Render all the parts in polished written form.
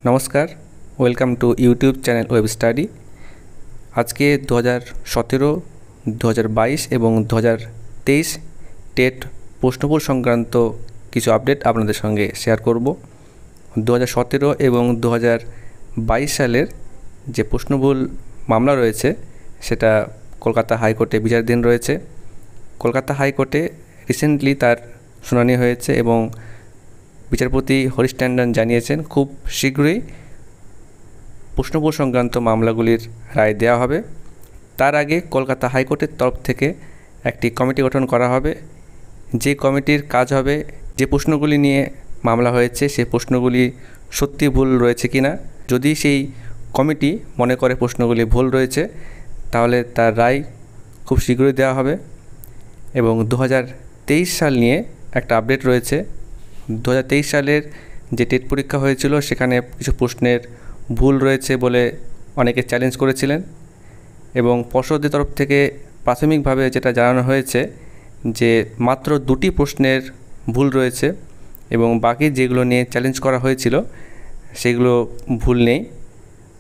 নমস্কার, welcome to YouTube channel web study. আজকে 2017, 2022 এবং 2023 টেট প্রশ্নভুল সংক্রান্ত কিছু আপডেট আপনাদের সঙ্গে শেয়ার করব। 2017 এবং 2022 সালের যে প্রশ্নভুল মামলা রয়েছে সেটা কলকাতা হাইকোর্টে বিচারাধীন রয়েছে। কলকাতা হাইকোর্টে রিসেন্টলি তার শুনানি হয়েছে এবং বিচারপতি হরিশ ট্যান্ডন জানিয়েছেন খুব শীঘ্রই প্রশ্নভুল সংক্রান্ত মামলাগুলির রায় দেওয়া হবে। তার আগে কলকাতা হাইকোর্টের তরফ থেকে একটি কমিটি গঠন করা হবে, যে কমিটির কাজ হবে যে প্রশ্নগুলি নিয়ে মামলা হয়েছে সেই প্রশ্নগুলি সত্যি ভুল রয়েছে কিনা। যদি সেই কমিটি মনে করে প্রশ্নগুলি ভুল রয়েছে তাহলে তার রায় খুব শীঘ্রই দেওয়া হবে। এবং 2023 সাল নিয়ে একটা আপডেট রয়েছে। 2023 সালের যে টেট পরীক্ষা হয়েছিল সেখানে কিছু প্রশ্নের ভুল রয়েছে বলে অনেকে চ্যালেঞ্জ করেছিলেন এবং পর্ষদের তরফ থেকে প্রাথমিকভাবে যেটা জানানো হয়েছে যে মাত্র 2টি প্রশ্নের ভুল রয়েছে এবং বাকি যেগুলো নিয়ে চ্যালেঞ্জ করা হয়েছিল সেগুলো ভুল নেই।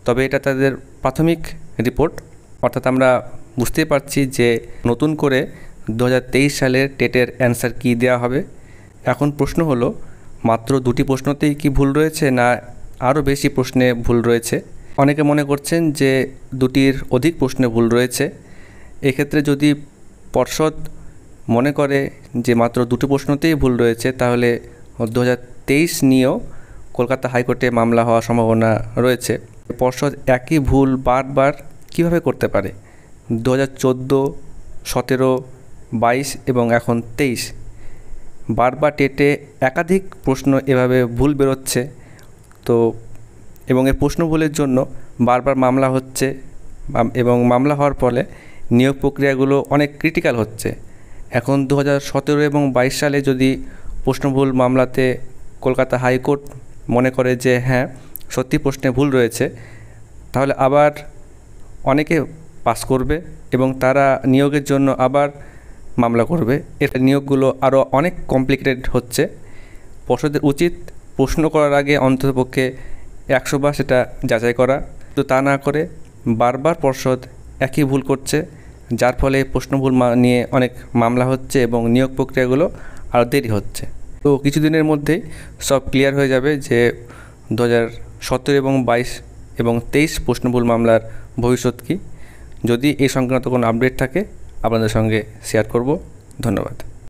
তবে এটা তাদের প্রাথমিক রিপোর্ট, অর্থাৎ আমরা বুঝতেই পারছি যে নতুন করে 2023 সালের টেটের অ্যান্সার কী দেওয়া হবে। এখন প্রশ্ন হলো মাত্র 2টি প্রশ্নতেই কি ভুল রয়েছে না আরও বেশি প্রশ্নে ভুল রয়েছে। অনেকে মনে করছেন যে 2টির অধিক প্রশ্নে ভুল রয়েছে। এক্ষেত্রে যদি পর্ষদ মনে করে যে মাত্র 2টি প্রশ্নতেই ভুল রয়েছে তাহলে 2023 নিয়েও কলকাতা হাইকোর্টে মামলা হওয়ার সম্ভাবনা রয়েছে। পর্ষদ একই ভুল বারবার কিভাবে করতে পারে? 2014, 17, 22 এবং এখন 23 বারবার টেটে একাধিক প্রশ্ন এভাবে ভুল বেরোচ্ছে। তো এবং এই প্রশ্ন ভুলের জন্য বারবার মামলা হচ্ছে এবং মামলা হওয়ার ফলে নিয়োগ প্রক্রিয়াগুলো অনেক ক্রিটিক্যাল হচ্ছে। এখন 2017 এবং 22 সালে যদি প্রশ্নভুল মামলাতে কলকাতা হাইকোর্ট মনে করে যে হ্যাঁ সত্যি প্রশ্নে ভুল রয়েছে, তাহলে আবার অনেকে পাস করবে এবং তারা নিয়োগের জন্য আবার মামলা করবে। এর নিয়োগগুলো আরও অনেক কমপ্লিকেটেড হচ্ছে। পর্ষদের উচিত প্রশ্ন করার আগে অন্ততপক্ষে 100 বার সেটা যাচাই করা, তো তা না করে বারবার পর্ষদ একই ভুল করছে, যার ফলে প্রশ্নভুল নিয়ে অনেক মামলা হচ্ছে এবং নিয়োগ প্রক্রিয়াগুলো আরও দেরি হচ্ছে। তো কিছুদিনের মধ্যেই সব ক্লিয়ার হয়ে যাবে যে 2017 এবং 22 এবং 23 প্রশ্নভুল মামলার ভবিষ্যৎ কী। যদি এই সংক্রান্ত কোনো আপডেট থাকে আপনাদের সঙ্গে শেয়ার করব। ধন্যবাদ।